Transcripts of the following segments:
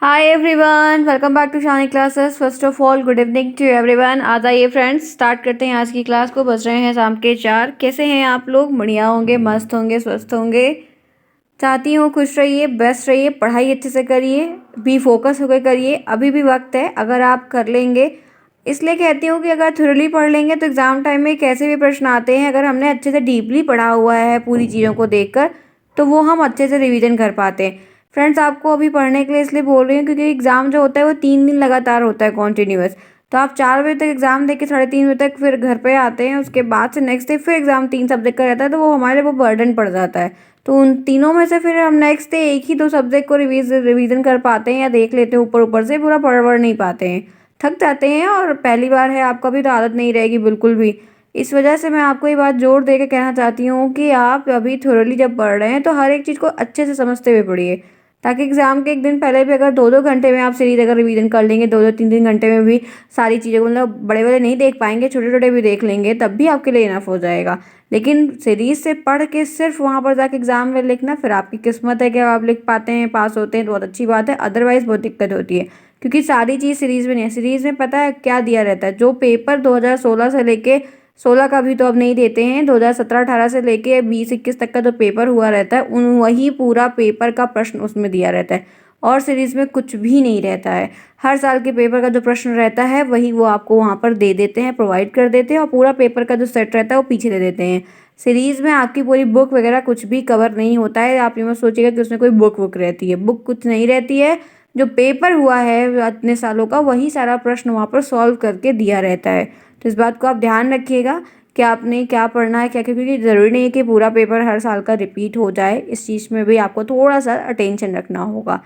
Hi everyone, welcome back to Shani classes. First of all good evening to everyone. आज आइए friends, start करते हैं आज की क्लास को। बज रहे हैं शाम के 4। कैसे हैं आप लोग? बढ़िया होंगे, मस्त होंगे, स्वस्थ होंगे। चाहती हूँ खुश रहिए, बेस्ट रहिए, पढ़ाई अच्छे से करिए, बी फोकस होकर करिए। अभी भी वक्त है, अगर आप कर लेंगे। इसलिए कहती हूँ कि अगर थोरली पढ़ लेंगे तो एग्ज़ाम टाइम में कैसे भी प्रश्न आते हैं, अगर हमने अच्छे से डीपली पढ़ा हुआ है पूरी चीज़ों को देखकर, तो वो हम अच्छे से रिवीजन कर पाते हैं। फ्रेंड्स, आपको अभी पढ़ने के लिए इसलिए बोल रही हूँ क्योंकि एग्ज़ाम जो होता है वो 3 दिन लगातार होता है कॉन्टीन्यूअस। तो आप 4 बजे तक एग्ज़ाम दे के 3:30 बजे तक फिर घर पे आते हैं। उसके बाद से नेक्स्ट डे फिर एग्ज़ाम 3 सब्जेक्ट का रहता है, तो वो हमारे वो बर्डन पड़ जाता है। तो उन तीनों में से फिर हम नेक्स्ट डे एक ही 2 सब्जेक्ट को रिवीजन कर पाते हैं या देख लेते हैं ऊपर ऊपर से, पूरा पढ़ वढ़ नहीं पाते हैं, थक जाते हैं। और पहली बार है आपका भी, तो आदत नहीं रहेगी बिल्कुल भी। इस वजह से मैं आपको ये बात जोर दे के कहना चाहती हूँ कि आप अभी थोरली जब पढ़ रहे हैं तो हर एक चीज़ को अच्छे से समझते हुए पढ़िए, ताकि एग्ज़ाम के एक दिन पहले भी अगर 2-2 घंटे में आप सीरीज अगर रिवीजन कर लेंगे, 2-2 3-3 घंटे में भी सारी चीज़ों को, मतलब बड़े-बड़े नहीं देख पाएंगे, छोटे-छोटे भी देख लेंगे, तब भी आपके लिए इनफ हो जाएगा। लेकिन सीरीज से पढ़ के सिर्फ वहाँ पर जाके एग्ज़ाम में लिखना, फिर आपकी किस्मत है कि आप लिख पाते हैं, पास होते हैं तो बहुत अच्छी बात है, अदरवाइज़ बहुत दिक्कत होती है। क्योंकि सारी चीज़ सीरीज़ में नहीं है। सीरीज़ में पता है क्या दिया रहता है? जो पेपर 2016 से लेके 16 का भी तो अब नहीं देते हैं, 2017-18 से लेके 20-21 तक का जो पेपर हुआ रहता है, उन वही पूरा पेपर का प्रश्न उसमें दिया रहता है। और सीरीज़ में कुछ भी नहीं रहता है। हर साल के पेपर का जो प्रश्न रहता है वही वो आपको वहाँ पर दे देते हैं, प्रोवाइड कर देते हैं, और पूरा पेपर का जो सेट रहता है वो पीछे दे देते हैं। सीरीज़ में आपकी पूरी बुक वगैरह कुछ भी कवर नहीं होता है। आप ये मत सोचिएगा कि उसमें कोई बुक रहती है, बुक कुछ नहीं रहती है। जो पेपर हुआ है इतने सालों का, वही सारा प्रश्न वहाँ पर सॉल्व करके दिया रहता है। तो इस बात को आप ध्यान रखिएगा कि आपने क्या पढ़ना है, क्या क्या, क्योंकि ज़रूरी नहीं है कि पूरा पेपर हर साल का रिपीट हो जाए। इस चीज़ में भी आपको थोड़ा सा अटेंशन रखना होगा।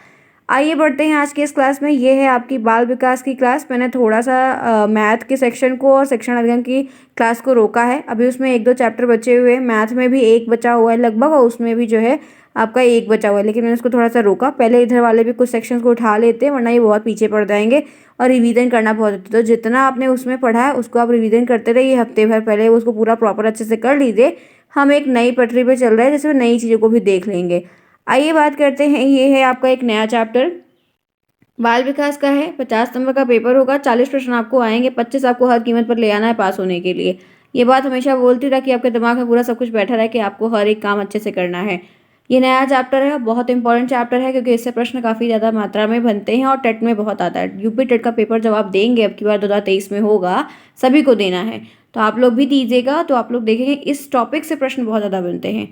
आइए बढ़ते हैं आज के इस क्लास में। ये है आपकी बाल विकास की क्लास। मैंने थोड़ा सा मैथ के सेक्शन को और शिक्षण अध्ययन की क्लास को रोका है। अभी उसमें 1-2 चैप्टर बचे हुए हैं। मैथ में भी 1 बचा हुआ है लगभग, और उसमें भी जो है आपका 1 बचा हुआ है, लेकिन मैंने उसको थोड़ा सा रोका। पहले इधर वाले भी कुछ सेक्शंस को उठा लेते हैं, वरना ये बहुत पीछे पड़ जाएंगे और रिवीजन करना बहुत होता है। तो जितना आपने उसमें पढ़ा है उसको आप रिवीजन करते रहिए। हफ्ते भर पहले उसको पूरा प्रॉपर अच्छे से कर लीजिए। हम एक नई पटरी पे चल रहे हैं, जिसमें नई चीज़ों को भी देख लेंगे। आइए बात करते हैं। ये है आपका एक नया चैप्टर, बाल विकास का है। 50 नंबर का पेपर होगा, 40 प्रश्न आपको आएंगे, 25 आपको हर कीमत पर ले आना है पास होने के लिए। ये बात हमेशा बोलती रहा कि आपके दिमाग में पूरा सब कुछ बैठा रहे कि आपको हर एक काम अच्छे से करना है। ये नया चैप्टर है, बहुत इंपॉर्टेंट चैप्टर है, क्योंकि इससे प्रश्न काफ़ी ज़्यादा मात्रा में बनते हैं और टेट में बहुत आता है। यूपी टेट का पेपर जब आप देंगे, अब की बार 2023 में होगा, सभी को देना है, तो आप लोग भी दीजिएगा। तो आप लोग देखेंगे इस टॉपिक से प्रश्न बहुत ज़्यादा बनते हैं।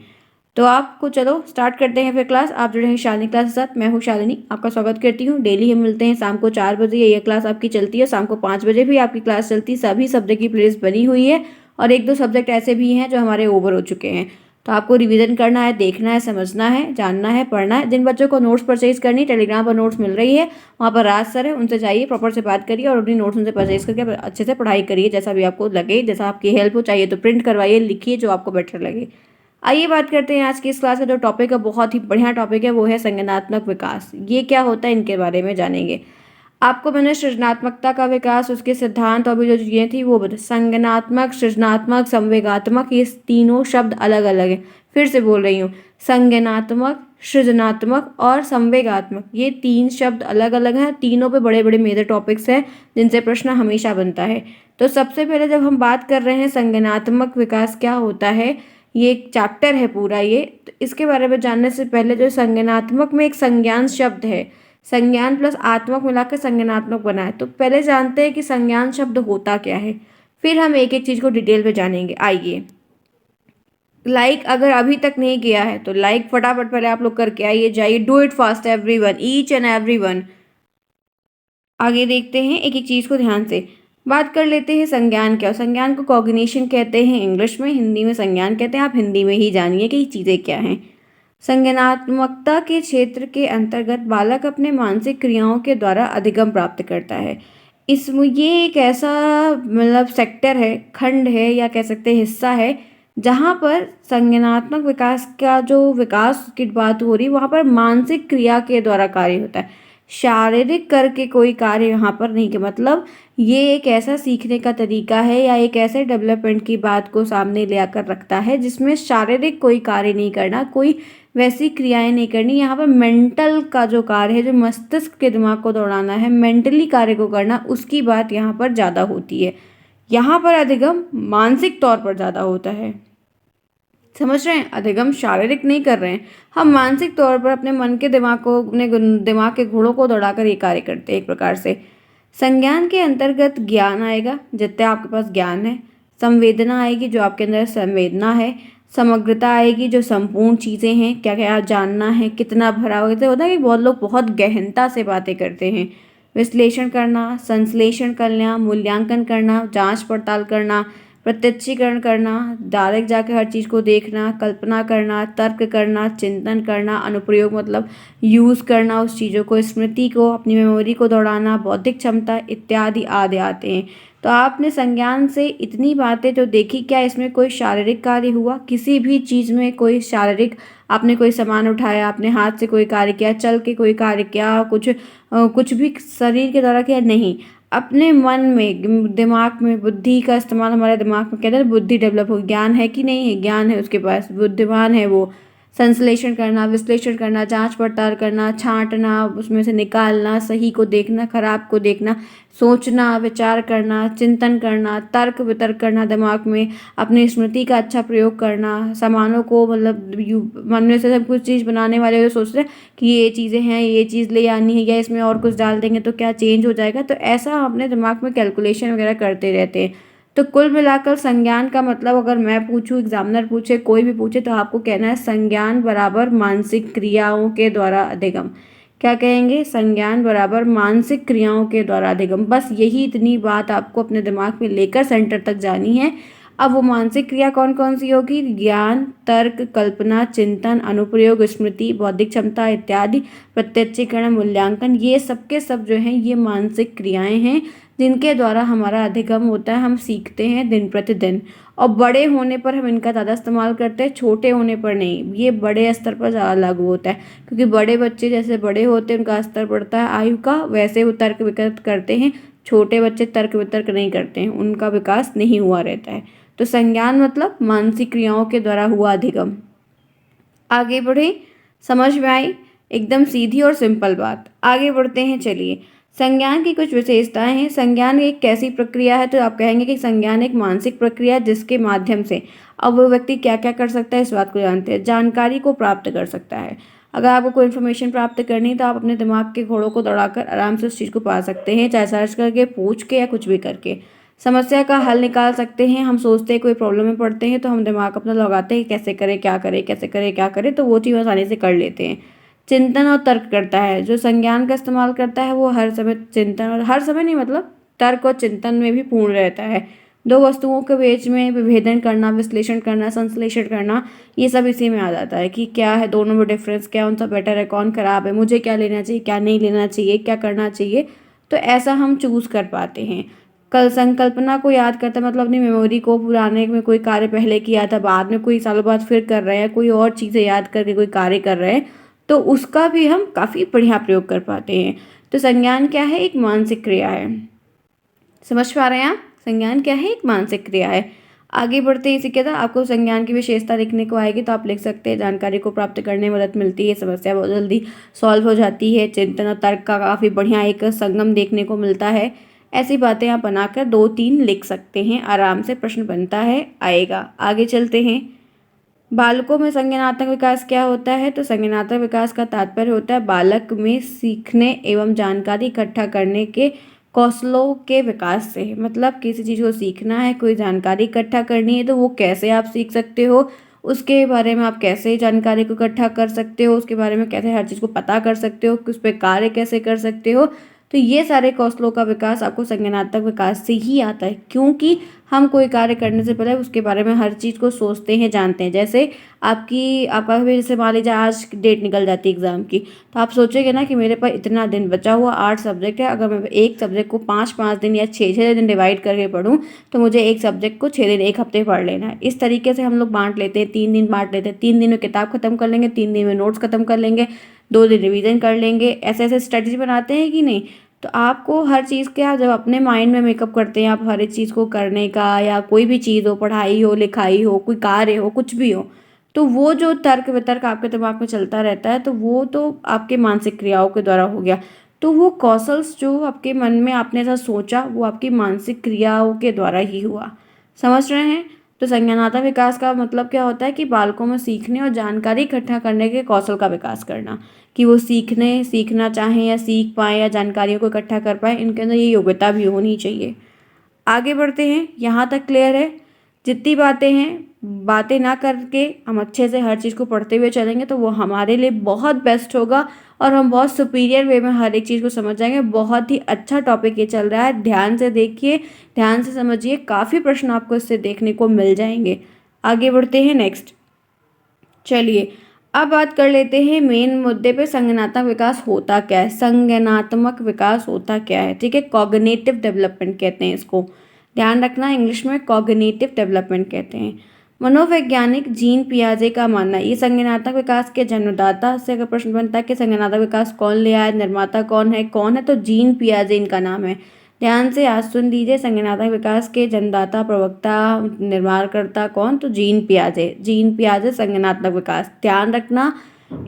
तो आपको चलो स्टार्ट करते हैं फिर क्लास। आप जुड़े हैं शालिनी क्लास के साथ। मैं हूँ शालिनी, आपका स्वागत करती हूँ। डेली हम मिलते हैं शाम को 4 बजे। ये क्लास आपकी चलती है। शाम को 5 बजे भी आपकी क्लास चलती है। सभी सब्जेक्ट की प्लेलिस्ट बनी हुई है, और 1-2 सब्जेक्ट ऐसे भी हैं जो हमारे ओवर हो चुके हैं। तो आपको रिवीजन करना है, देखना है, समझना है, जानना है, पढ़ना है। जिन बच्चों को नोट्स परचेज करनी, टेलीग्राम पर नोट्स मिल रही है, वहाँ पर राज सर है, उनसे जाइए, प्रॉपर से बात करिए और अपनी नोट्स उनसे परचेज करके अच्छे से पढ़ाई करिए। जैसा भी आपको लगे, जैसा आपकी हेल्प हो, चाहिए तो प्रिंट करवाइए, लिखिए जो आपको बेटर लगे। आइए बात करते हैं आज की इस क्लास का जो टॉपिक है, बहुत ही बढ़िया टॉपिक है, वो है संज्ञानात्मक विकास। ये क्या होता है, इनके बारे में जानेंगे। आपको मैंने सृजनात्मकता का विकास, उसके सिद्धांत और भी जो चीज़ें थी वो बता। संज्ञानात्मक, सृजनात्मक, संवेगात्मक, ये तीनों शब्द अलग अलग हैं। फिर से बोल रही हूँ, संज्ञानात्मक, सृजनात्मक और संवेगात्मक, ये 3 शब्द अलग अलग हैं। तीनों पे बड़े बड़े मेजर टॉपिक्स हैं जिनसे प्रश्न हमेशा बनता है। तो सबसे पहले जब हम बात कर रहे हैं संज्ञानात्मक विकास क्या होता है, ये एक चैप्टर है पूरा ये। तो इसके बारे में जानने से पहले, जो संज्ञानात्मक में एक संज्ञान शब्द है, संज्ञान प्लस आत्मक मिलाकर संज्ञानात्मक बना है। तो पहले जानते हैं कि संज्ञान शब्द होता क्या है, फिर हम एक एक चीज़ को डिटेल में जानेंगे। आइए, लाइक अगर अभी तक नहीं किया है तो लाइक फटाफट पहले आप लोग करके आइए, जाइए, do it fast everyone, each and everyone. आगे देखते हैं एक एक चीज़ को ध्यान से। बात कर लेते हैं संज्ञान क्या। संज्ञान को कॉग्निशन कहते हैं इंग्लिश में, हिंदी में संज्ञान कहते हैं। आप हिंदी में ही जानिए कि ये चीज़ें क्या हैं। संज्ञानात्मकता के क्षेत्र के अंतर्गत बालक अपने मानसिक क्रियाओं के द्वारा अधिगम प्राप्त करता है। इसमें ये एक ऐसा मतलब सेक्टर है, खंड है, या कह सकते हैं हिस्सा है, जहाँ पर संज्ञानात्मक विकास का जो विकास की बात हो रही, वहाँ पर मानसिक क्रिया के द्वारा कार्य होता है। शारीरिक करके कोई कार्य यहाँ पर नहीं के मतलब ये एक ऐसा सीखने का तरीका है या एक ऐसे डेवलपमेंट की बात को सामने ले आकर रखता है जिसमें शारीरिक कोई कार्य नहीं करना, कोई वैसी क्रियाएं नहीं करनी। यहाँ पर मेंटल का जो कार्य है, जो मस्तिष्क के दिमाग को दौड़ाना है, मेंटली कार्य को करना, उसकी बात यहाँ पर ज़्यादा होती है। यहाँ पर अधिगम मानसिक तौर पर ज़्यादा होता है। समझ रहे हैं? अधिगम शारीरिक नहीं कर रहे हैं, हम मानसिक तौर पर अपने मन के दिमाग को, अपने दिमाग के घोड़ों को दौड़ाकर ये कार्य करते हैं एक प्रकार से। संज्ञान के अंतर्गत ज्ञान आएगा, जितने आपके पास ज्ञान है। संवेदना आएगी, जो आपके अंदर संवेदना है। समग्रता आएगी, जो संपूर्ण चीज़ें हैं, क्या क्या जानना है, कितना भरा हुआ। तो होता है कि बहुत लोग बहुत गहनता से बातें करते हैं। विश्लेषण करना, संश्लेषण करना, मूल्यांकन करना, जांच पड़ताल करना, प्रत्यक्षीकरण करना, डायरेक्ट जाकर हर चीज़ को देखना, कल्पना करना, तर्क करना, चिंतन करना, अनुप्रयोग मतलब यूज़ करना उस चीज़ों को, स्मृति को, अपनी मेमोरी को दौड़ाना, बौद्धिक क्षमता इत्यादि आदि आते हैं। तो आपने संज्ञान से इतनी बातें जो देखी, क्या इसमें कोई शारीरिक कार्य हुआ? किसी भी चीज़ में कोई शारीरिक, आपने कोई सामान उठाया, अपने हाथ से कोई कार्य किया, चल के कोई कार्य किया, कुछ भी शरीर के द्वारा किया? नहीं। अपने मन में, दिमाग में, बुद्धि का इस्तेमाल, हमारे दिमाग में कहते हैं बुद्धि डेवलप हो, ज्ञान है कि नहीं है? ज्ञान है उसके पास, बुद्धिमान है वो। संश्लेषण करना, विश्लेषण करना, जांच पड़ताल करना, छांटना, उसमें से निकालना, सही को देखना, खराब को देखना, सोचना, विचार करना, चिंतन करना, तर्क वितर्क करना, दिमाग में अपनी स्मृति का अच्छा प्रयोग करना, सामानों को मतलब मन में से सब कुछ चीज़ बनाने वाले जो सोचते हैं कि ये चीज़ें हैं, ये चीज़ ले आनी है, या इसमें और कुछ डाल देंगे तो क्या चेंज हो जाएगा। तो ऐसा हम अपने दिमाग में कैलकुलेशन वगैरह करते रहते हैं। तो कुल मिलाकर संज्ञान का मतलब, अगर मैं पूछूं, एग्जामिनर पूछे, कोई भी पूछे, तो आपको कहना है संज्ञान बराबर मानसिक क्रियाओं के द्वारा अधिगम। क्या कहेंगे? संज्ञान बराबर मानसिक क्रियाओं के द्वारा अधिगम। बस यही इतनी बात आपको अपने दिमाग में लेकर सेंटर तक जानी है। अब वो मानसिक क्रिया कौन कौन सी होगी? ज्ञान, तर्क, कल्पना, चिंतन, अनुप्रयोग, स्मृति, बौद्धिक क्षमता इत्यादि, प्रत्यक्षीकरण, मूल्यांकन, ये सब के सब जो हैं ये मानसिक क्रियाएं हैं जिनके द्वारा हमारा अधिगम होता है, हम सीखते हैं दिन प्रतिदिन। और बड़े होने पर हम इनका ज़्यादा इस्तेमाल करते हैं, छोटे होने पर नहीं। ये बड़े स्तर पर ज़्यादा लागू होता है, क्योंकि बड़े बच्चे जैसे बड़े होते हैं, उनका स्तर बढ़ता है आयु का, वैसे वो तर्क वितर्क करते हैं। छोटे बच्चे तर्क वितर्क नहीं करते हैं, उनका विकास नहीं हुआ रहता है। तो संज्ञान मतलब मानसिक क्रियाओं के द्वारा हुआ अधिगम। आगे बढ़े, समझ में आई? एकदम सीधी और सिंपल बात। आगे बढ़ते हैं, चलिए। संज्ञान की कुछ विशेषताएं हैं। संज्ञान एक कैसी प्रक्रिया है? तो आप कहेंगे कि संज्ञान एक मानसिक प्रक्रिया है जिसके माध्यम से अब वो व्यक्ति क्या क्या कर सकता है, इस बात को जानते हैं। जानकारी को प्राप्त कर सकता है। अगर आपको कोई इन्फॉर्मेशन प्राप्त करनी है तो आप अपने दिमाग के घोड़ों को दौड़ाकर आराम से उस चीज़ को पा सकते हैं, चाहे सर्च करके, पूछ के, या कुछ भी करके। समस्या का हल निकाल सकते हैं। हम सोचते हैं, कोई प्रॉब्लम में पड़ते हैं तो हम दिमाग अपना लगाते हैं कैसे करें, क्या करें, कैसे करें, क्या करें, तो वो चीज़ आसानी से कर लेते हैं। चिंतन और तर्क करता है। जो संज्ञान का इस्तेमाल करता है वो हर समय चिंतन, और हर समय नहीं मतलब तर्क और चिंतन में भी पूर्ण रहता है। दो वस्तुओं के बीच में विभेदन करना, विश्लेषण करना, संश्लेषण करना, ये सब इसी में आ जाता है कि क्या है दोनों में डिफरेंस, क्या कौन सा बेटर है, कौन खराब है, मुझे क्या लेना चाहिए, क्या नहीं लेना चाहिए, क्या करना चाहिए। तो ऐसा हम चूज़ कर पाते हैं। कल संकल्पना को याद करता मतलब अपनी मेमोरी को, पुराने में कोई कार्य पहले किया था, बाद में कोई सालों बाद फिर कर रहे हैं, कोई और चीज़ें याद करके कोई कार्य कर रहे हैं, तो उसका भी हम काफ़ी बढ़िया प्रयोग कर पाते हैं। तो संज्ञान क्या है? एक मानसिक क्रिया है। समझ पा रहे हैं आप? संज्ञान क्या है? एक मानसिक क्रिया है। आगे बढ़ते इसी के साथ आपको संज्ञान की विशेषता लिखने को आएगी तो आप लिख सकते हैं, जानकारी को प्राप्त करने में मदद मिलती है, समस्या बहुत जल्दी सॉल्व हो जाती है, चिंतन और तर्क का काफ़ी बढ़िया एक संगम देखने को मिलता है। ऐसी बातें आप बनाकर 2-3 लिख सकते हैं, आराम से प्रश्न बनता है, आएगा। आगे चलते हैं। बालकों में संज्ञानात्मक विकास क्या होता है? तो संज्ञानात्मक विकास का तात्पर्य होता है बालक में सीखने एवं जानकारी इकट्ठा करने के कौशलों के विकास से। मतलब किसी चीज़ को सीखना है, कोई जानकारी इकट्ठा करनी है, तो वो कैसे आप सीख सकते हो, उसके बारे में आप कैसे जानकारी को इकट्ठा कर सकते हो, उसके बारे में कैसे हर चीज़ को पता कर सकते हो, उस पर कार्य कैसे कर सकते हो। तो ये सारे कौशलों का विकास आपको संज्ञानात्मक विकास से ही आता है, क्योंकि हम कोई कार्य करने से पहले उसके बारे में हर चीज़ को सोचते हैं, जानते हैं। जैसे आपका भी जैसे मान लीजिए आज डेट निकल जाती है एग्ज़ाम की, तो आप सोचेंगे ना कि मेरे पास इतना दिन बचा हुआ, 8 सब्जेक्ट है, अगर मैं एक सब्जेक्ट को 5-5 दिन या 6-6 दिन डिवाइड करके पढूं तो मुझे एक सब्जेक्ट को 6 दिन, 1 हफ्ते पढ़ लेना है। इस तरीके से हम लोग बांट लेते हैं, 3 दिन बांट लेते हैं। 3 दिन में किताब खत्म कर लेंगे, 3 दिन में नोट्स खत्म कर लेंगे, 2 दिन रिवीजन कर लेंगे, ऐसे ऐसे स्ट्रेटजी बनाते हैं कि नहीं। तो आपको हर चीज़ के आप जब अपने माइंड में मेकअप करते हैं आप हर एक चीज़ को करने का, या कोई भी चीज़ हो, पढ़ाई हो, लिखाई हो, कोई कार्य हो, कुछ भी हो, तो वो जो तर्क वितर्क आपके दिमाग में चलता रहता है, तो वो तो आपके मानसिक क्रियाओं के द्वारा हो गया। तो वो कौशल्स जो आपके मन में आपने ऐसा सोचा, वो आपकी मानसिक क्रियाओं के द्वारा ही हुआ। समझ रहे हैं? तो संज्ञानात्मक विकास का मतलब क्या होता है कि बालकों में सीखने और जानकारी इकट्ठा करने के कौशल का विकास करना, कि वो सीखना चाहें या सीख पाएँ या जानकारियों को इकट्ठा कर पाएँ, इनके अंदर ये योग्यता भी होनी चाहिए। आगे बढ़ते हैं, यहाँ तक क्लियर है? जितनी बातें हैं, बातें ना करके हम अच्छे से हर चीज़ को पढ़ते हुए चलेंगे तो वो हमारे लिए बहुत बेस्ट होगा और हम बहुत सुपीरियर वे में हर एक चीज़ को समझ जाएंगे। बहुत ही अच्छा टॉपिक ये चल रहा है, ध्यान से देखिए, ध्यान से समझिए, काफ़ी प्रश्न आपको इससे देखने को मिल जाएंगे। आगे बढ़ते हैं नेक्स्ट। चलिए अब बात कर लेते हैं मेन मुद्दे पे, संज्ञानात्मक विकास होता क्या है। संज्ञानात्मक विकास होता क्या है, ठीक है, कॉग्निटिव डेवलपमेंट कहते हैं इसको, ध्यान रखना, इंग्लिश में कॉग्निटिव डेवलपमेंट कहते हैं। मनोवैज्ञानिक जीन पियाजे का मानना है ये संज्ञानात्मक विकास के जन्मदाता से अगर प्रश्न बनता है कि संज्ञानात्मक विकास कौन ले आया, निर्माता कौन है, तो जीन पियाजे इनका नाम है। ध्यान से आज सुन लीजिए, संज्ञानात्मक विकास के जन्मदाता, प्रवक्ता, निर्माणकर्ता कौन, तो जीन पियाजे संज्ञानात्मक विकास। ध्यान रखना,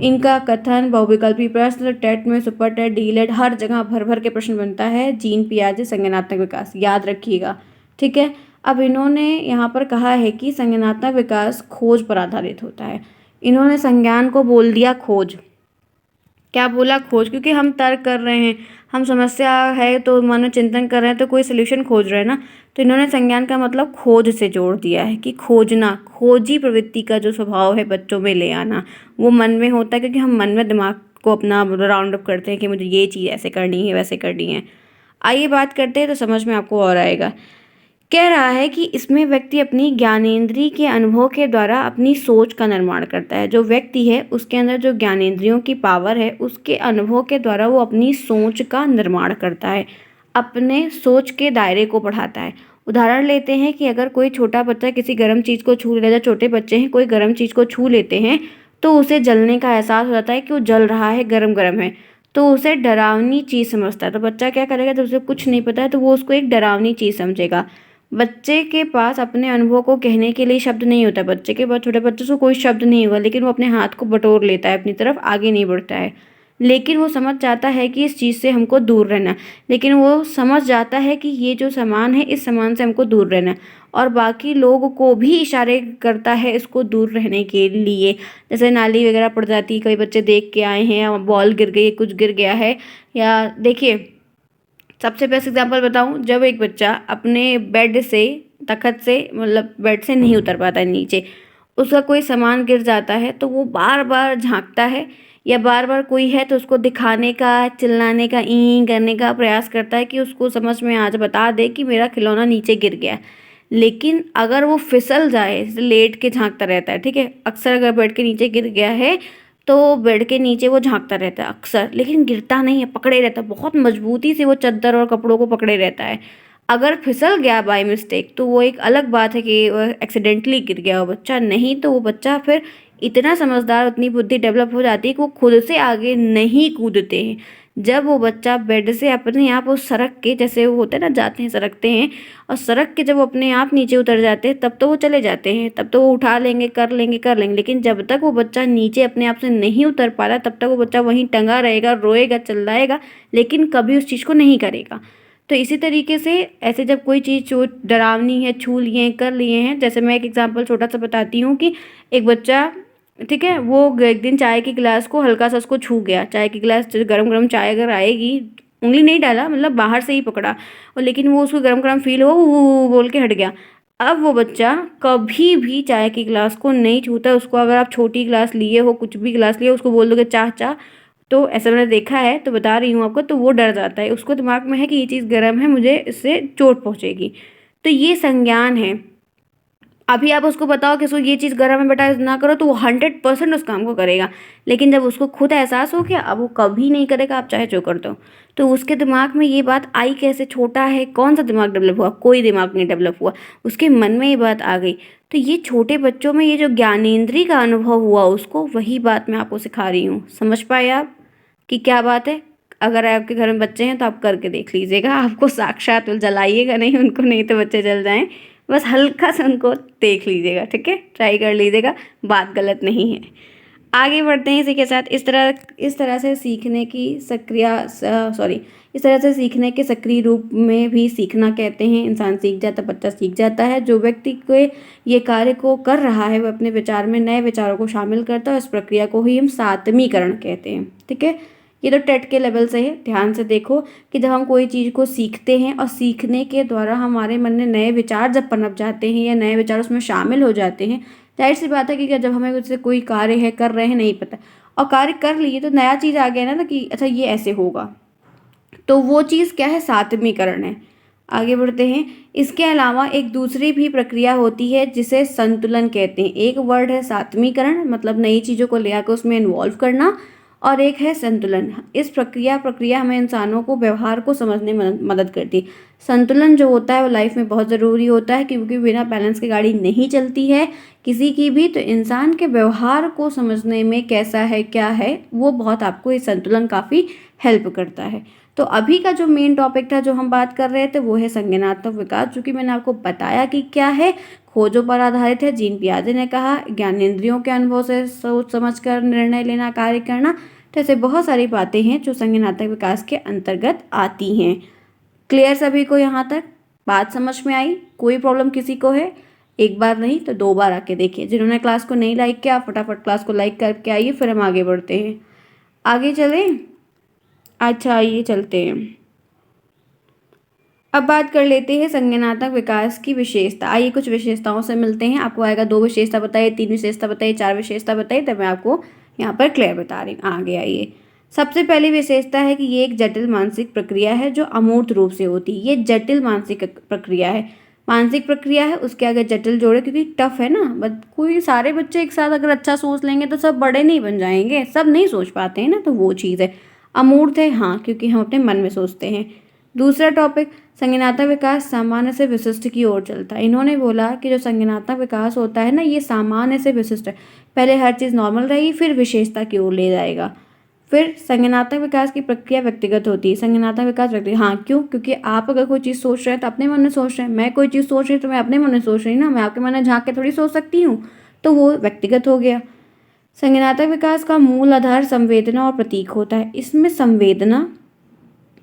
इनका कथन बहुविकल्पी प्रश्न, टेट में, सुपर टेट, डीलेट, हर जगह भर भर के प्रश्न बनता है। जीन पियाजे संज्ञानात्मक विकास याद रखिएगा, ठीक है। अब इन्होंने यहाँ पर कहा है कि संज्ञानात्मक विकास खोज पर आधारित होता है। इन्होंने संज्ञान को बोल दिया खोज। क्या बोला? खोज, क्योंकि हम तर्क कर रहे हैं, हम समस्या है तो मनोचिंतन कर रहे हैं तो कोई सोल्यूशन खोज रहे हैं ना, तो इन्होंने संज्ञान का मतलब खोज से जोड़ दिया है कि खोजना, खोजी प्रवृत्ति का जो स्वभाव है बच्चों में ले आना, वो मन में होता है, क्योंकि हम मन में दिमाग को अपना राउंड अप करते हैं कि मुझे ये चीज़ ऐसे करनी है, वैसे करनी है। आइए बात करते हैं तो समझ में आपको और आएगा। कह रहा है कि इसमें व्यक्ति अपनी ज्ञानेंद्रिय के अनुभव के द्वारा अपनी सोच का निर्माण करता है। जो व्यक्ति है उसके अंदर जो ज्ञानेंद्रियों की पावर है, उसके अनुभव के द्वारा वो अपनी सोच का निर्माण करता है, अपने सोच के दायरे को बढ़ाता है। उदाहरण लेते हैं कि अगर कोई छोटा बच्चा किसी गर्म चीज़ को छू लेता है, छोटे बच्चे हैं कोई गर्म चीज़ को छू लेते हैं तो उसे जलने का एहसास हो जाता है कि वो जल रहा है, गर्म गर्म है, तो उसे डरावनी चीज़ समझता है। तो बच्चा क्या करेगा, जब उसे कुछ नहीं पता है तो वो उसको एक डरावनी चीज़ समझेगा। बच्चे के पास अपने अनुभव को कहने के लिए शब्द नहीं होता, बच्चे के पास, छोटे बच्चे से कोई शब्द नहीं होगा, लेकिन वो अपने हाथ को बटोर लेता है अपनी तरफ, आगे नहीं बढ़ता है। लेकिन वो समझ जाता है कि इस चीज़ से हमको दूर रहना है, लेकिन वो समझ जाता है कि ये जो सामान है इस सामान से हमको दूर रहना है, और बाकी लोगों को भी इशारे करता है इसको दूर रहने के लिए। जैसे नाली वगैरह पड़ जाती है, कई बच्चे देख के आए हैं, या बॉल गिर गई, कुछ गिर गया है, या देखिए सबसे बेस्ट एग्जांपल बताऊं, जब एक बच्चा अपने बेड से, तखत से, मतलब बेड से नहीं उतर पाता है नीचे, उसका कोई सामान गिर जाता है तो वो बार बार झांकता है, या बार बार कोई है तो उसको दिखाने का, चिल्लाने का, ई करने का प्रयास करता है कि उसको समझ में आज बता दे कि मेरा खिलौना नीचे गिर गया। लेकिन अगर वो फिसल जाए, लेट के झांकता रहता है, ठीक है, अक्सर अगर बेड के नीचे गिर गया है तो बेड के नीचे वो झांकता रहता है अक्सर, लेकिन गिरता नहीं है, पकड़े रहता है, बहुत मजबूती से वो चादर और कपड़ों को पकड़े रहता है। अगर फिसल गया बाय मिस्टेक तो वो एक अलग बात है कि वो एक्सीडेंटली गिर गया वो बच्चा, नहीं तो वो बच्चा फिर इतना समझदार, उतनी बुद्धि डेवलप हो जाती है कि वो खुद से आगे नहीं कूदते हैं। जब वो बच्चा बेड से अपने आप वो सरक के, जैसे वो होते हैं ना, जाते हैं सरकते हैं, और सरक के जब वो अपने आप नीचे उतर जाते हैं तब तो वो चले जाते हैं, तब तो वो उठा लेंगे, कर लेंगे, लेकिन जब तक वो बच्चा नीचे अपने आप से नहीं उतर पा रहा तब तक वो बच्चा वहीं टंगा रहेगा, रोएगा, चिल्लाएगा, लेकिन कभी उस चीज़ को नहीं करेगा। तो इसी तरीके से ऐसे जब कोई चीज़ जो डरावनी है, छू लिए हैं, कर लिए हैं, जैसे मैं एक एग्जांपल छोटा सा बताती हूँ कि एक बच्चा, ठीक है, वो एक दिन चाय की गिलास को हल्का सा उसको छू गया, चाय की गिलास, गरम गरम चाय अगर आएगी, उंगली नहीं डाला, मतलब बाहर से ही पकड़ा, और लेकिन वो उसको गरम गरम फील हुआ, वो बोल के हट गया। अब वो बच्चा कभी भी चाय की गिलास को नहीं छूता। उसको अगर आप छोटी गिलास लिए हो, कुछ भी गिलास लिए, उसको बोल दोगे चाह चाह, तो ऐसा मैंने देखा है, तो बता रही हूँ आपको, तो वो डर जाता है, उसको दिमाग में है कि ये चीज़ गर्म है, मुझे इससे चोट पहुँचेगी। तो ये संज्ञान है। अभी आप उसको बताओ कि उसको ये चीज़ गर्म है बेटा ना करो, तो वो 100% उस काम को करेगा। लेकिन जब उसको खुद एहसास हो गया, अब वो कभी नहीं करेगा, आप चाहे जो कर दो। तो उसके दिमाग में ये बात आई कैसे, छोटा है, कौन सा दिमाग डेवलप हुआ, कोई दिमाग नहीं डेवलप हुआ, उसके मन में ये बात आ गई। तो ये छोटे बच्चों में ये जो ज्ञानेंद्रिय का अनुभव हुआ उसको, वही बात मैं आपको सिखा रही हूँ। समझ पाए आप कि क्या बात है? अगर आपके घर में बच्चे हैं तो आप करके देख लीजिएगा, आपको साक्षात जलाइएगा नहीं उनको, नहीं तो बच्चे जल जाएं। बस हल्का सा उनको देख लीजिएगा, ठीक है, ट्राई कर लीजिएगा, बात गलत नहीं है। आगे बढ़ते हैं इसी के साथ। इस तरह से सीखने की इस तरह से सीखने के सक्रिय रूप में भी सीखना कहते हैं। इंसान सीख जाता, बच्चा सीख जाता है। जो व्यक्ति को ये कार्य को कर रहा है, वह अपने विचार में नए विचारों को शामिल करता है। इस प्रक्रिया को ही हम सातवीकरण कहते हैं, ठीक है। ये तो टेट के लेवल से है। ध्यान से देखो कि जब हम कोई चीज़ को सीखते हैं और सीखने के द्वारा हमारे मन में नए विचार जब पनप जाते हैं या नए विचार उसमें शामिल हो जाते हैं, जाहिर सी बात है कि जब हमें उससे कोई कार्य है कर रहे हैं, नहीं पता, और कार्य कर लिए, तो नया चीज़ आ गया ना कि अच्छा ये ऐसे होगा, तो वो चीज़ क्या है, सातवीकरण है। आगे बढ़ते हैं। इसके अलावा एक दूसरी भी प्रक्रिया होती है जिसे संतुलन कहते हैं। एक वर्ड है सातवीकरण, मतलब नई चीज़ों को ले आकर उसमें इन्वॉल्व करना, और एक है संतुलन। इस प्रक्रिया हमें इंसानों को व्यवहार को समझने में मदद करती है। संतुलन जो होता है वो लाइफ में बहुत ज़रूरी होता है, क्योंकि बिना बैलेंस के गाड़ी नहीं चलती है किसी की भी। तो इंसान के व्यवहार को समझने में कैसा है क्या है, वो बहुत आपको ये संतुलन काफ़ी हेल्प करता है। तो अभी का जो मेन टॉपिक था जो हम बात कर रहे थे वो है संज्ञानात्मक विकास, जो कि मैंने आपको बताया कि क्या है, खोजों पर आधारित है। जीन पियाजे ने कहा ज्ञानेंद्रियों के अनुभव से सोच समझ कर निर्णय लेना, कार्य करना। तो ऐसे बहुत सारी बातें हैं जो संज्ञानात्मक विकास के अंतर्गत आती हैं। क्लियर सभी को? यहाँ तक बात समझ में आई? कोई प्रॉब्लम किसी को है? एक बार नहीं तो 2 बार आके देखिए। जिन्होंने क्लास को नहीं लाइक किया, फटाफट क्लास को लाइक करके आइए, फिर हम आगे बढ़ते हैं। आगे चलें? अच्छा आइए चलते हैं। अब बात कर लेते हैं संज्ञानात्मक विकास की विशेषता। आइए कुछ विशेषताओं से मिलते हैं। आपको आएगा 2 विशेषता बताइए, 3 विशेषता बताइए, 4 विशेषता बताइए, तब मैं आपको यहाँ पर क्लियर बता रही हूँ। आगे आइए। सबसे पहली विशेषता है कि ये एक जटिल मानसिक प्रक्रिया है जो अमूर्त रूप से होती है। ये जटिल मानसिक प्रक्रिया है। मानसिक प्रक्रिया है, उसके आगे जटिल जोड़े, क्योंकि टफ है ना। बट कोई सारे बच्चे एक साथ अगर अच्छा सोच लेंगे तो सब बड़े नहीं बन जाएंगे, सब नहीं सोच पाते हैं ना, तो वो चीज़ है। अमूर्त है हाँ, क्योंकि हम अपने मन में सोचते हैं। दूसरा टॉपिक, संज्ञानात्मक विकास सामान्य से विशिष्ट की ओर चलता है। इन्होंने बोला कि जो संज्ञानात्मक विकास होता है ना, ये सामान्य से विशिष्ट है। पहले हर चीज़ नॉर्मल रहेगी, फिर विशेषता की ओर ले जाएगा। फिर संज्ञानात्मक विकास की प्रक्रिया व्यक्तिगत होती है। संज्ञानात्मक विकास व्यक्ति, हाँ क्यों? क्योंकि आप अगर कोई चीज़ सोच रहे हैं तो अपने मन में सोच रहे हैं, मैं कोई चीज़ सोच रही हूँ तो मैं अपने मन में सोच रही हूँ ना, मैं आपके मन में झाँक के थोड़ी सोच सकती हूँ, तो वो व्यक्तिगत हो गया। संज्ञानात्मक विकास का मूल आधार संवेदना और प्रतीक होता है। इसमें संवेदना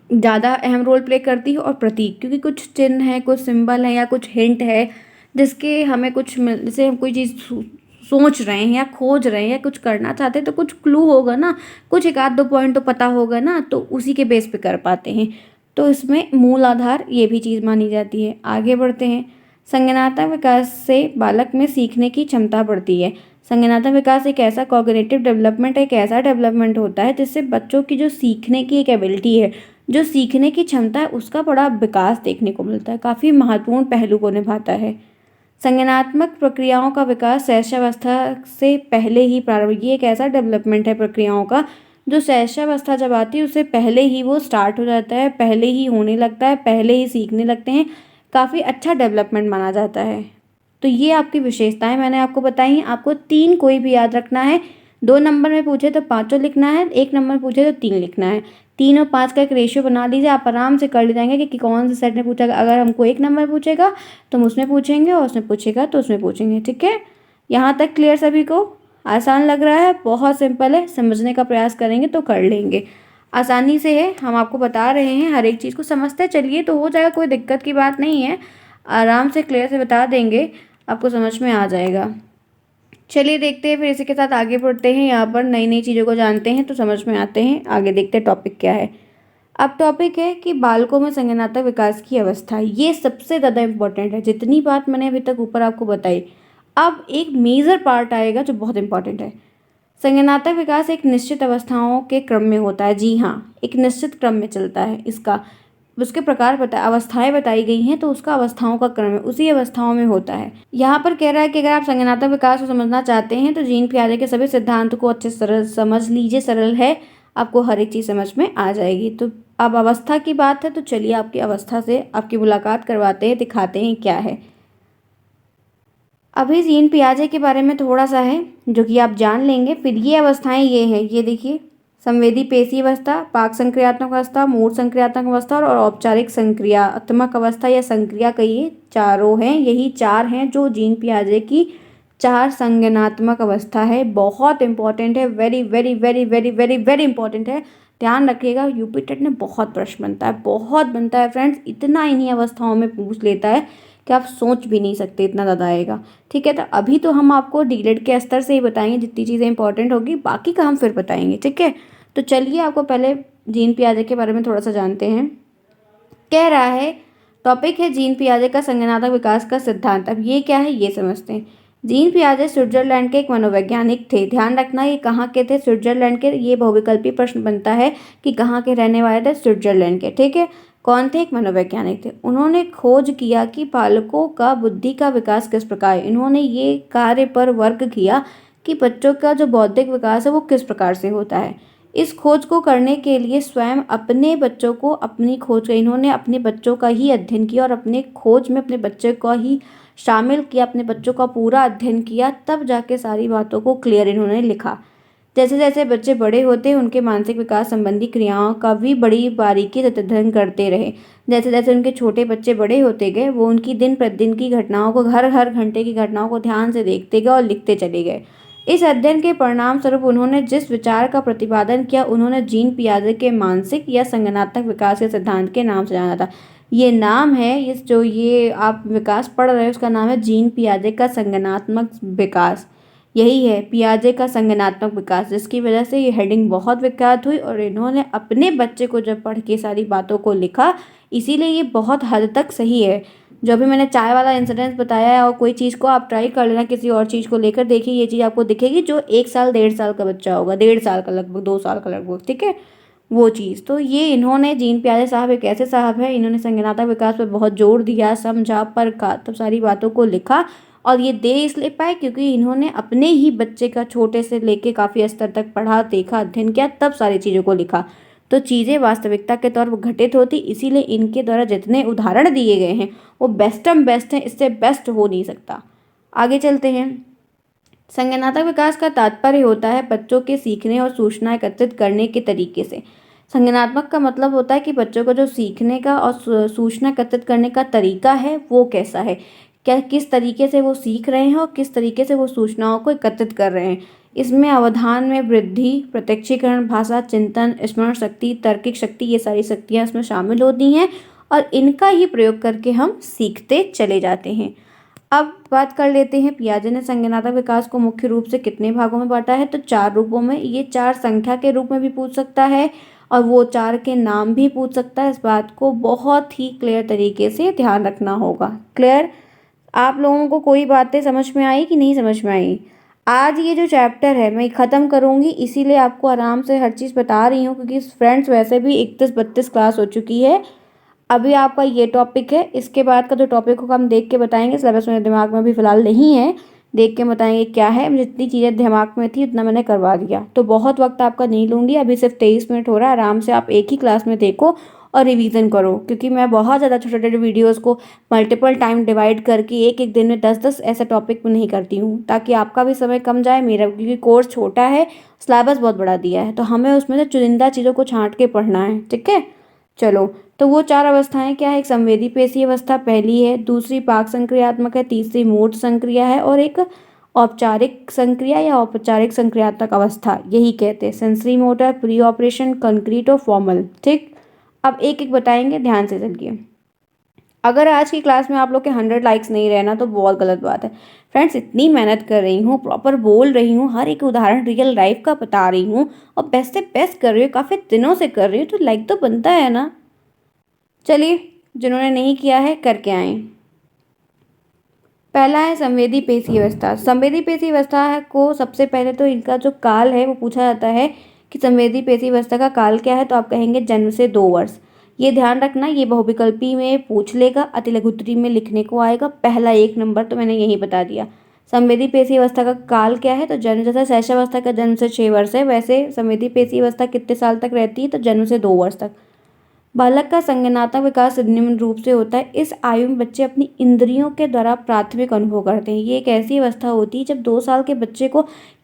ज़्यादा अहम रोल प्ले करती है और प्रतीक, क्योंकि कुछ चिन्ह है, कुछ सिंबल है या कुछ हिंट है जिसके हमें कुछ जैसे हम कोई चीज़ सोच रहे हैं या खोज रहे हैं या कुछ करना चाहते हैं, तो कुछ क्लू होगा ना, कुछ एक आध 2 पॉइंट तो पता होगा ना, तो उसी के बेस पे कर पाते हैं। तो इसमें मूल आधार ये भी चीज़ मानी जाती है। आगे बढ़ते हैं। संज्ञानात्मक विकास से बालक में सीखने की क्षमता बढ़ती है। संज्ञानात्मक विकास एक ऐसा कॉग्निटिव डेवलपमेंट, एक ऐसा डेवलपमेंट होता है जिससे बच्चों की जो सीखने की एक एबिलिटी है, जो सीखने की क्षमता है, उसका बड़ा विकास देखने को मिलता है, काफ़ी महत्वपूर्ण पहलू को निभाता है। संज्ञानात्मक प्रक्रियाओं का विकास शैशवावस्था से पहले ही प्रारंभ, ये एक ऐसा डेवलपमेंट है प्रक्रियाओं का जो शैशवावस्था जब आती है उससे पहले ही वो स्टार्ट हो जाता है, पहले ही होने लगता है, पहले ही सीखने लगते हैं। काफ़ी अच्छा डेवलपमेंट माना जाता है। तो ये आपकी विशेषताएं मैंने आपको बताई। आपको 3 कोई भी याद रखना है। 2 नंबर में पूछे तो 5 लिखना है, 1 नंबर में पूछे तो 3 लिखना है। 3 और 5 का एक रेशियो बना लीजिए, आप आराम से कर ले जाएंगे कि कौन से सेट में पूछा। अगर हमको 1 नंबर पूछेगा तो हम उसमें पूछेंगे, और उसमें पूछेगा तो उसमें पूछेंगे, ठीक है। यहाँ तक क्लियर सभी को? आसान लग रहा है? बहुत सिंपल है, समझने का प्रयास करेंगे तो कर लेंगे, आसानी से है। हम आपको बता रहे हैं, हर एक चीज़ को समझते चलिए तो हो जाएगा, कोई दिक्कत की बात नहीं है। आराम से क्लियर से बता देंगे, आपको समझ में आ जाएगा। चलिए देखते हैं, फिर इसी के साथ आगे बढ़ते हैं। यहाँ पर नई नई चीज़ों को जानते हैं तो समझ में आते हैं। आगे देखते हैं टॉपिक क्या है। अब टॉपिक है कि बालकों में संज्ञानात्मक विकास की अवस्था। ये सबसे ज़्यादा इंपॉर्टेंट है। जितनी बात मैंने अभी तक ऊपर आपको बताई, अब एक मेजर पार्ट आएगा जो बहुत इंपॉर्टेंट है। संज्ञानात्मक विकास एक निश्चित अवस्थाओं के क्रम में होता है। जी हाँ, एक निश्चित क्रम में चलता है इसका। उसके प्रकार अवस्थाएं बताई गई हैं, तो उसका अवस्थाओं का क्रम है, उसी अवस्थाओं में होता है। यहाँ पर कह रहा है कि अगर आप संज्ञानात्मक विकास को समझना चाहते हैं तो जीन पियाजे के सभी सिद्धांत को अच्छे से सरल समझ लीजिए। सरल है, आपको हर एक चीज़ समझ में आ जाएगी। तो अब अवस्था की बात है, तो चलिए आपकी अवस्था से आपकी मुलाकात करवाते हैं, दिखाते हैं क्या है। अभी जीन पियाजे के बारे में थोड़ा सा है जो कि आप जान लेंगे। फिर ये अवस्थाएं ये हैं, ये देखिए, संवेदी पेशी अवस्था, पाक संक्रियात्मक अवस्था, मूढ़ संक्रियात्मक अवस्था और औपचारिक संक्रियात्मक अवस्था या संक्रिया कहिए, चारों हैं। यही चार हैं जो जीन पियाजे की चार संज्ञानात्मक अवस्था है। बहुत इंपॉर्टेंट है, very very very very very very important है। ध्यान रखिएगा, यूपी टेट में बहुत प्रश्न बनता है, बहुत बनता है फ्रेंड्स। इतना इन्हीं अवस्थाओं में पूछ लेता है कि आप सोच भी नहीं सकते, इतना ज़्यादा आएगा। ठीक है, तो अभी तो हम आपको डीलेड के स्तर से ही बताएंगे, जितनी चीज़ें इंपॉर्टेंट होगी बाकी का हम फिर बताएंगे। ठीक है, तो चलिए आपको पहले जीन पियाजे के बारे में थोड़ा सा जानते हैं। कह रहा है, टॉपिक है जीन पियाजे का संज्ञानात्मक विकास का सिद्धांत। अब ये क्या है ये समझते हैं। जीन पियाजे स्विट्जरलैंड के एक मनोवैज्ञानिक थे। ध्यान रखना ये कहाँ के थे, स्विट्जरलैंड के। ये बहुविकल्पी प्रश्न बनता है कि कहाँ के रहने वाले थे, स्विट्जरलैंड के। ठीक है, कौन थे, एक मनोवैज्ञानिक थे। उन्होंने खोज किया कि बालकों का बुद्धि का विकास किस प्रकार है। इन्होंने ये कार्य पर वर्क किया कि बच्चों का जो बौद्धिक विकास है वो किस प्रकार से होता है। इस खोज को करने के लिए स्वयं अपने बच्चों को अपनी खोज इन्होंने अपने बच्चों का ही अध्ययन किया और अपने खोज में अपने बच्चे को ही शामिल किया, अपने बच्चों का पूरा अध्ययन किया, तब जाके सारी बातों को क्लियर इन्होंने लिखा। जैसे जैसे बच्चे बड़े होते उनके मानसिक विकास संबंधी क्रियाओं का भी बड़ी बारीकी से अध्ययन करते रहे। जैसे जैसे उनके छोटे बच्चे बड़े होते गए, वो उनकी दिन प्रतिदिन की घटनाओं को, हर हर घंटे की घटनाओं को ध्यान से देखते गए और लिखते चले गए। इस अध्ययन के परिणाम स्वरूप उन्होंने जिस विचार का प्रतिपादन किया, उन्होंने जीन पियाजे के मानसिक या संज्ञानात्मक विकास के सिद्धांत के नाम से जाना था। ये नाम है, इस जो ये आप विकास पढ़ रहे हैं उसका नाम है जीन पियाजे का संज्ञानात्मक विकास। यही है पियाजे का संज्ञानात्मक विकास, जिसकी वजह से ये हेडिंग बहुत विख्यात हुई और इन्होंने अपने बच्चे को जब पढ़ के सारी बातों को लिखा, इसीलिए ये बहुत हद तक सही है। जो भी मैंने चाय वाला इंसिडेंस बताया है, और कोई चीज़ को आप ट्राई कर लेना, किसी और चीज़ को लेकर देखिए, ये चीज़ आपको दिखेगी जो 1 साल 1.5 साल का बच्चा होगा, 1.5 साल का लगभग, 2 साल का लगभग। ठीक है, वो चीज़। तो ये इन्होंने, जीन पियाजे साहब एक ऐसे साहब है, इन्होंने संज्ञानात्मक विकास पर बहुत जोर दिया, समझा, परखा, तब सारी बातों को लिखा। और ये दे इसलिए पाए क्योंकि इन्होंने अपने ही बच्चे का छोटे से लेके काफ़ी स्तर तक पढ़ा, देखा, अध्ययन किया, तब सारी चीज़ों को लिखा। तो चीज़ें वास्तविकता के तौर पर घटित होती, इसीलिए इनके द्वारा जितने उदाहरण दिए गए हैं वो बेस्टम बेस्ट हैं, इससे बेस्ट हो नहीं सकता। आगे चलते हैं। संज्ञानात्मक विकास का तात्पर्य होता है बच्चों के सीखने और सूचना एकत्रित करने के तरीके से। संज्ञानात्मक का मतलब होता है कि बच्चों को जो सीखने का और सूचना एकत्रित करने का तरीका है वो कैसा है, क्या किस तरीके से वो सीख रहे हैं और किस तरीके से वो सूचनाओं को एकत्रित कर रहे हैं। इसमें अवधान में वृद्धि, प्रत्यक्षीकरण, भाषा, चिंतन, स्मरण शक्ति, तार्किक शक्ति, ये सारी शक्तियाँ इसमें शामिल होती हैं और इनका ही प्रयोग करके हम सीखते चले जाते हैं। अब बात कर लेते हैं, पियाजे ने संज्ञानात्मक विकास को मुख्य रूप से कितने भागों में बांटा है, तो 4 रूपों में। ये 4 संख्या के रूप में भी पूछ सकता है और वो 4 के नाम भी पूछ सकता है। इस बात को बहुत ही क्लियर तरीके से ध्यान रखना होगा। क्लियर? आप लोगों को कोई बातें समझ में आई कि नहीं समझ में आई? आज ये जो चैप्टर है मैं ख़त्म करूँगी, इसीलिए आपको आराम से हर चीज़ बता रही हूँ, क्योंकि फ्रेंड्स वैसे भी 31-32 क्लास हो चुकी है। अभी आपका ये टॉपिक है, इसके बाद का जो टॉपिक होगा हम देख के बताएंगे। सिलेबस मेरे दिमाग में अभी फ़िलहाल नहीं है, देख के बताएंगे क्या है। जितनी चीज़ें दिमाग में थी उतना मैंने करवा दिया, तो बहुत वक्त आपका नहीं लूँगी। अभी सिर्फ 23 मिनट हो रहा है, आराम से आप एक ही क्लास में देखो और रिवीजन करो, क्योंकि मैं बहुत ज़्यादा छोटे छोटे वीडियोज़ को मल्टीपल टाइम डिवाइड करके एक एक दिन में 10-10 ऐसे टॉपिक में नहीं करती हूँ, ताकि आपका भी समय कम जाए, मेरा, क्योंकि कोर्स छोटा है, सिलेबस बहुत बड़ा दिया है, तो हमें उसमें से चुनिंदा चीज़ों को छांट के पढ़ना है। ठीक है, चलो। तो वो 4 अवस्थाएं क्या है, एक संवेदी पेशी अवस्था पहली है, दूसरी पाक संक्रियात्मक है, तीसरी मूर्त संक्रिया है और एक औपचारिक संक्रिया या औपचारिक संक्रियात्मक अवस्था, यही कहते हैं। Sensory motor, pre operation, concrete और फॉर्मल। ठीक, अब एक एक बताएंगे, ध्यान से चलिए। अगर आज की क्लास में आप लोग के 100 लाइक्स नहीं रहे ना तो बहुत गलत बात है। फ्रेंड्स, इतनी मेहनत कर रही हूँ, प्रॉपर बोल रही हूँ, हर एक उदाहरण रियल लाइफ का बता रही हूँ और बेस्ट से बेस्ट कर रही हूँ, काफ़ी दिनों से कर रही हूँ, तो लाइक तो बनता है ना। चलिए, जिन्होंने नहीं किया है करके आए। पहला है संवेदी पेशी अवस्था। संवेदी पेशी अवस्था को सबसे पहले तो इनका जो काल है वो पूछा जाता है कि संवेदी पेशी अवस्था का काल क्या है, तो आप कहेंगे जन्म से 2 वर्ष। ये ध्यान रखना, ये बहुविकल्पी में पूछ लेगा, अतिलघुत्तरी में लिखने को आएगा। पहला 1 नंबर तो मैंने यही बता दिया। संवेदी पेशी अवस्था का काल क्या है? तो जन्म, जैसे शैशवावस्था का जन्म से 6 वर्ष है, वैसे संवेदी पेशी अवस्था कितने साल तक रहती है? तो जन्म से 2 वर्ष तक। बालक का संज्ञानात्मक विकास निम्न रूप से होता है। इस आयु में बच्चे अपनी इंद्रियों के द्वारा प्राथमिक अनुभव करते हैं। ये एक ऐसी अवस्था होती है जब 2 साल के बच्चे को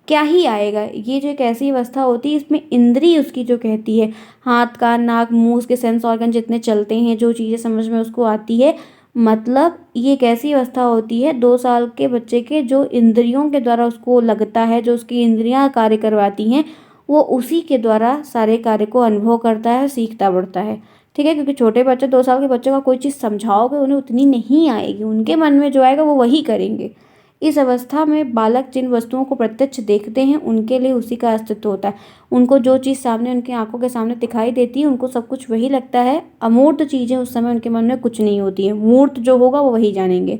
क्या ही आएगा, ये जो एक ऐसी अवस्था होती है इसमें इंद्रिय उसकी जो कहती है, हाथ कान नाक मुंह, उसके सेंस ऑर्गन जितने चलते हैं, जो चीज़ें समझ में उसको आती है, मतलब ये एक ऐसी अवस्था होती है 2 साल के बच्चे के, जो इंद्रियों के द्वारा उसको लगता है, जो उसकी इंद्रियां कार्य करवाती हैं, वो उसी के द्वारा सारे कार्य को अनुभव करता है, सीखता बढ़ता है। ठीक है, क्योंकि छोटे बच्चे 2 साल के बच्चों का कोई चीज़ समझाओगे उन्हें उतनी नहीं आएगी, उनके मन में जो आएगा वो वही करेंगे। इस अवस्था में बालक जिन वस्तुओं को प्रत्यक्ष देखते हैं उनके लिए उसी का अस्तित्व होता है। उनको जो चीज़ सामने उनकी आंखों के सामने दिखाई देती है उनको सब कुछ वही लगता है। अमूर्त चीज़ें उस समय उनके मन में कुछ नहीं होती हैं, मूर्त जो होगा वो वही जानेंगे।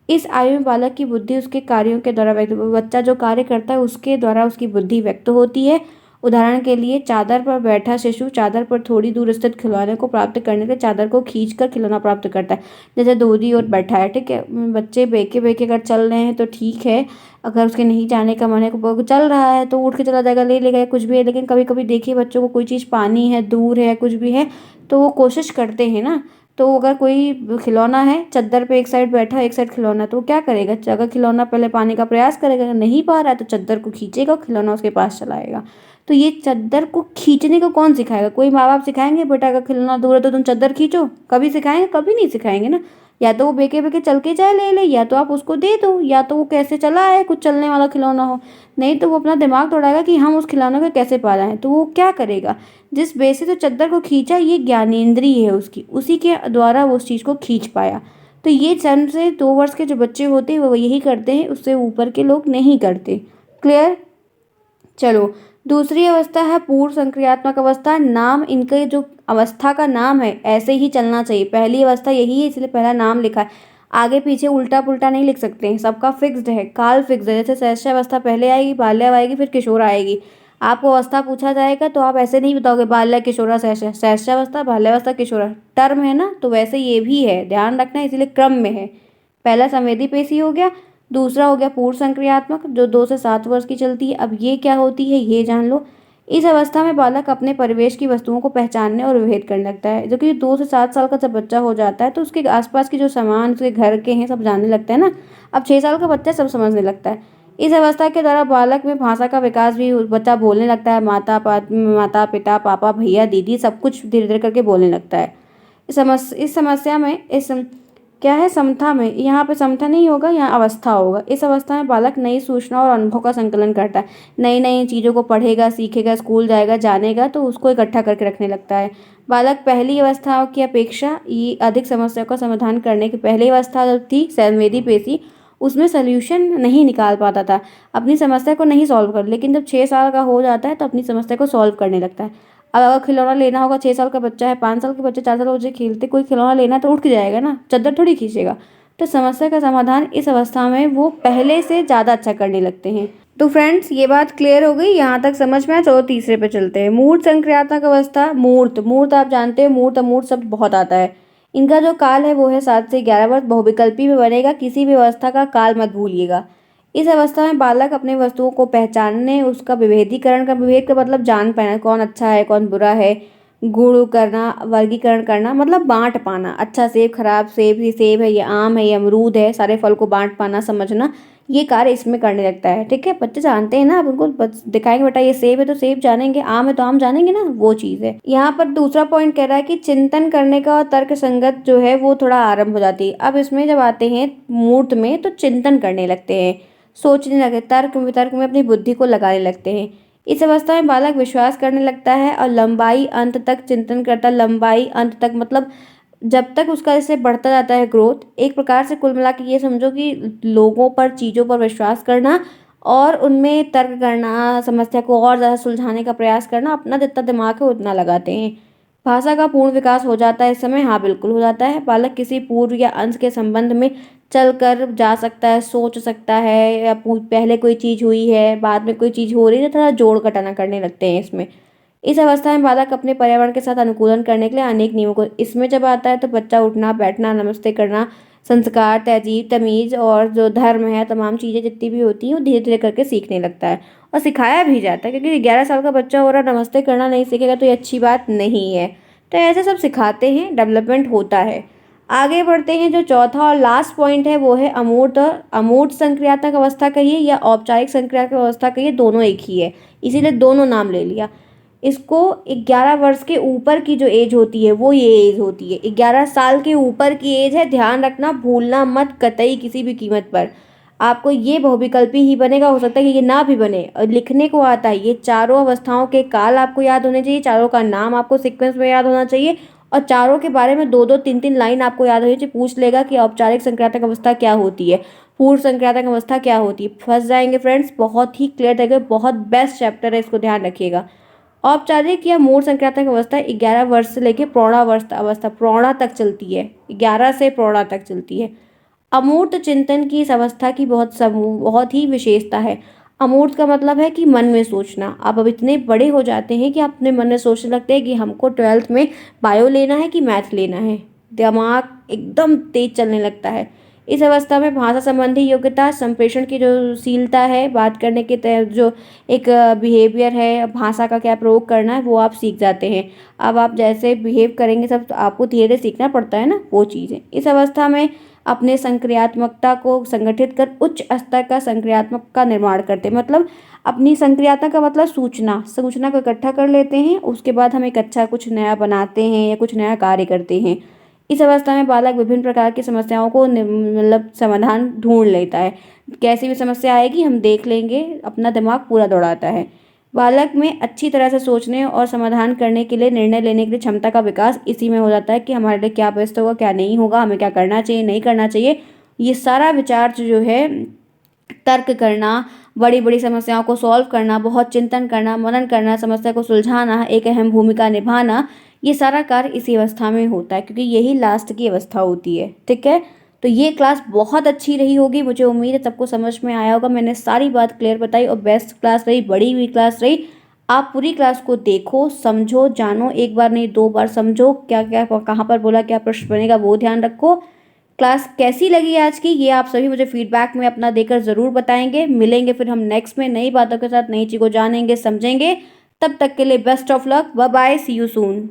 इस आयु में बालक की बुद्धि उसके कार्यों के द्वारा व्यक्त, बच्चा जो कार्य करता है उसके द्वारा उसकी बुद्धि व्यक्त होती है। उदाहरण के लिए, चादर पर बैठा शिशु चादर पर थोड़ी दूर स्थित खिलौने को प्राप्त करने के लिए चादर को खींचकर खिलौना प्राप्त करता है। जैसे दूसरी ओर बैठा है, ठीक है, बच्चे बेके बेके अगर चल रहे हैं तो ठीक है, अगर उसके नहीं जाने का मन है, वो चल रहा है तो उठ के चला जाएगा, ले लेगा, कुछ भी है। लेकिन कभी कभी देखिए बच्चों को कोई चीज़ पानी है, दूर है, कुछ भी है, तो वो कोशिश करते हैं ना। तो अगर कोई खिलौना है, चद्दर पे एक साइड बैठा एक साइड खिलौना, तो वो क्या करेगा? अगर खिलौना पहले पाने का प्रयास करेगा, अगर नहीं पा रहा है तो चद्दर को खींचेगा, खिलौना उसके पास चलाएगा। तो ये चद्दर को खींचने को कौन सिखाएगा? कोई माँ बाप सिखाएंगे बेटा अगर खिलौना दूर है तो तुम चद्दर खींचो? कभी सिखाएंगे? कभी नहीं सिखाएंगे ना। या तो वो बेके बेके चल के जाए ले ले, या तो आप उसको दे दो, या तो वो कैसे चला है, कुछ चलने वाला खिलौना हो। नहीं तो वो अपना दिमाग दौड़ाएगा कि हम उस खिलौने को कैसे पालाएं, तो वो क्या करेगा? जिस बेस से तो चद्दर को खींचा, ये ज्ञानेंद्रिय है उसकी, उसी के द्वारा वो उस चीज़ को खींच पाया। तो ये जन्म से 2 वर्ष के जो बच्चे होते हैं वो यही करते हैं, उससे ऊपर के लोग नहीं करते। क्लियर? चलो, दूसरी अवस्था है पूर्व संक्रियात्मक अवस्था। नाम इनके जो अवस्था का नाम है ऐसे ही चलना चाहिए। पहली अवस्था यही है इसलिए पहला नाम लिखा है, आगे पीछे उल्टा पुल्टा नहीं लिख सकते हैं, सबका फिक्स्ड है, काल फिक्स्ड है। जैसे शैशवावस्था पहले आएगी, बाल्य आएगी, फिर किशोर आएगी। आपको अवस्था पूछा जाएगा तो आप ऐसे नहीं बताओगे बाल्य किशोरा शैशवावस्था बाल्यावस्था किशोरा, टर्म है ना, तो वैसे ये भी है, ध्यान रखना, इसीलिए क्रम में है। पहला संवेदी पेशी हो गया, दूसरा हो गया पूर्व संक्रियात्मक जो 2 से 7 वर्ष की चलती है। अब ये क्या होती है ये जान लो। इस अवस्था में बालक अपने परिवेश की वस्तुओं को पहचानने और विभेद करने लगता है। जो कि 2 से 7 साल का जब बच्चा हो जाता है तो उसके आसपास की जो सामान उसके घर के हैं सब जानने लगता है ना। अब 6 साल का बच्चा सब समझने लगता है। इस अवस्था के द्वारा बालक में भाषा का विकास भी, बच्चा बोलने लगता है, माता पिता पापा भैया दीदी सब कुछ धीरे धीरे करके बोलने लगता है। इस समस्या में क्या है, समता में, यहाँ पे समता नहीं होगा, यहाँ अवस्था होगा। इस अवस्था में बालक नई सूचना और अनुभव का संकलन करता है, नई नई चीज़ों को पढ़ेगा, सीखेगा, स्कूल जाएगा, जानेगा, तो उसको इकट्ठा करके रखने लगता है। बालक पहली अवस्था की अपेक्षा ये अधिक समस्या का समाधान करने की, पहली अवस्था जो थी संवेदी पेशी, उसमें सोल्यूशन नहीं निकाल पाता था, अपनी समस्या को नहीं सॉल्व कर, लेकिन जब 6 साल का हो जाता है तो अपनी समस्या को सॉल्व करने लगता है। अब अगर खिलौना लेना होगा, 6 साल का बच्चा है, 5 साल के बच्चे, 4 साल के बच्चे खेलते, कोई खिलौना लेना तो उठ के जाएगा ना, चद्दर थोड़ी खींचेगा। तो समस्या का समाधान इस अवस्था में वो पहले से ज़्यादा अच्छा करने लगते हैं। तो फ्रेंड्स ये बात क्लियर हो गई, यहाँ तक समझ में आया। चलो तीसरे पे चलते हैं। मूर्त संक्रियात्मक अवस्था। मूर्त मूर्त आप जानते हैं, मूर्त अमूर्त शब्द बहुत आता है। इनका जो काल है वो है 7 से 11 वर्ष, बहुविकल्पी में बनेगा, किसी भी अवस्था का काल मत भूलिएगा। इस अवस्था में बालक अपने वस्तुओं को पहचानने, उसका विभेदीकरण का, विभेद का मतलब जान पाना, कौन अच्छा है कौन बुरा है, गुण करना, वर्गीकरण करना, मतलब बांट पाना, अच्छा सेब खराब सेब, ये सेब है, ये आम है, ये अमरूद है, सारे फल को बांट पाना, समझना, ये कार्य इसमें करने लगता है। ठीक है, बच्चे जानते हैं ना, आप उनको दिखाएंगे बेटा ये सेब है तो सेब जानेंगे, आम है तो आम जानेंगे ना, वो चीज़ है। यहाँ पर दूसरा पॉइंट कह रहा है कि चिंतन करने का और तर्क संगत जो है वो थोड़ा आरंभ हो जाती है। अब इसमें जब आते हैं मूर्त में तो चिंतन करने लगते हैं, सोचने लगे, तर्क वितर्क में अपनी बुद्धि को लगाने लगते हैं। इस अवस्था में बालक विश्वास करने लगता है और लंबाई अंत तक चिंतन करता है। लंबाई अंत तक मतलब जब तक उसका इससे बढ़ता जाता है ग्रोथ। एक प्रकार से कुल मिला के ये समझो कि लोगों पर, चीज़ों पर विश्वास करना और उनमें तर्क करना, समस्या को और ज़्यादा सुलझाने का प्रयास करना, अपना जितना दिमाग है उतना लगाते हैं। भाषा का पूर्ण विकास हो जाता है इस समय। हाँ बिल्कुल हो जाता है। बालक किसी पूर्व या अंश के संबंध में चल कर जा सकता है, सोच सकता है, या पहले कोई चीज़ हुई है बाद में कोई चीज़ हो रही है, थोड़ा जोड़ घटाना करने लगते हैं इसमें। इस अवस्था में बालक अपने पर्यावरण के साथ अनुकूलन करने के लिए अनेक नियमों को इसमें जब आता है तो बच्चा उठना बैठना नमस्ते करना संस्कार तहजीब तमीज़ और जो धर्म है तमाम चीज़ें जितनी भी होती हैं वो धीरे धीरे करके सीखने लगता है और सिखाया भी जाता है, क्योंकि 11 साल का बच्चा हो रहा नमस्ते करना नहीं सीखेगा तो ये अच्छी बात नहीं है। तो ऐसे सब सिखाते हैं, डेवलपमेंट होता है। आगे बढ़ते हैं, जो चौथा और लास्ट पॉइंट है वो है अमूर्त और अमूर्त संक्रियात्मक अवस्था कहिए या औपचारिक संक्रियात्मक अवस्था कहिए, दोनों एक ही है, इसीलिए दोनों नाम ले लिया। इसको 11 वर्ष के ऊपर की जो एज होती है वो ये एज होती है, 11 साल के ऊपर की एज है, ध्यान रखना भूलना मत कतई किसी भी कीमत पर। आपको ये बहुविकल्पी ही बनेगा, हो सकता है कि ये ना भी बने, और लिखने को आता है। ये चारों अवस्थाओं के काल आपको याद होने चाहिए, चारों का नाम आपको सीक्वेंस में याद होना चाहिए और चारों के बारे में दो दो तीन तीन लाइन आपको याद होनी चाहिए। पूछ लेगा कि औपचारिक संक्रांतक अवस्था क्या होती है, पूर्व संक्रांतक अवस्था क्या होती है, फंस जाएंगे फ्रेंड्स। बहुत ही क्लियर तरीके, बहुत बेस्ट चैप्टर है, इसको ध्यान रखिएगा। औपचारिक या मूल संक्रांतक अवस्था 11 वर्ष से लेकर प्रौढ़ावस्था अवस्था प्रौढ़ा तक चलती है, 11 से प्रौढ़ा तक चलती है। अमूर्त चिंतन की इस अवस्था की बहुत ही विशेषता है। अमूर्त का मतलब है कि मन में सोचना। आप अब इतने बड़े हो जाते हैं कि आप अपने मन में सोचने लगते हैं कि हमको 12th में बायो लेना है कि मैथ लेना है, दिमाग एकदम तेज चलने लगता है। इस अवस्था में भाषा संबंधी योग्यता, संप्रेषण की जो शीलता है, बात करने के जो एक बिहेवियर है, भाषा का क्या प्रयोग करना है, वो आप सीख जाते हैं। अब आप जैसे बिहेव करेंगे सब तो आपको धीरे धीरे सीखना पड़ता है ना, वो चीज़ें। इस अवस्था में अपने संक्रियात्मकता को संगठित कर उच्च स्तर का संक्रियात्मक का निर्माण करते हैं। मतलब अपनी संक्रियात्मक का मतलब सूचना को इकट्ठा कर लेते हैं, उसके बाद हम एक अच्छा कुछ नया बनाते हैं या कुछ नया कार्य करते हैं। इस अवस्था में बालक विभिन्न प्रकार की समस्याओं को मतलब समाधान ढूंढ लेता है। कैसी भी समस्या आएगी हम देख लेंगे, अपना दिमाग पूरा दौड़ाता है। बालक में अच्छी तरह से सोचने और समाधान करने के लिए, निर्णय लेने के लिए क्षमता का विकास इसी में हो जाता है कि हमारे लिए क्या बेस्ट होगा क्या नहीं होगा, हमें क्या करना चाहिए नहीं करना चाहिए। ये सारा विचार जो है, तर्क करना, बड़ी बड़ी समस्याओं को सॉल्व करना, बहुत चिंतन करना, मनन करना, समस्या को सुलझाना, एक अहम भूमिका निभाना, ये सारा कार्य इसी अवस्था में होता है, क्योंकि यही लास्ट की अवस्था होती है। ठीक है, तो ये क्लास बहुत अच्छी रही होगी, मुझे उम्मीद है सबको समझ में आया होगा। मैंने सारी बात क्लियर बताई और बेस्ट क्लास रही, बड़ी हुई क्लास रही। आप पूरी क्लास को देखो, समझो, जानो, एक बार नहीं 2 बार समझो, क्या क्या कहाँ पर बोला, क्या प्रश्न बनेगा वो ध्यान रखो। क्लास कैसी लगी आज की, ये आप सभी मुझे फीडबैक में अपना देकर ज़रूर बताएंगे। मिलेंगे फिर हम नेक्स्ट में नई बातों के साथ, नई चीज़ को जानेंगे समझेंगे। तब तक के लिए best of luck, bye bye, see you soon.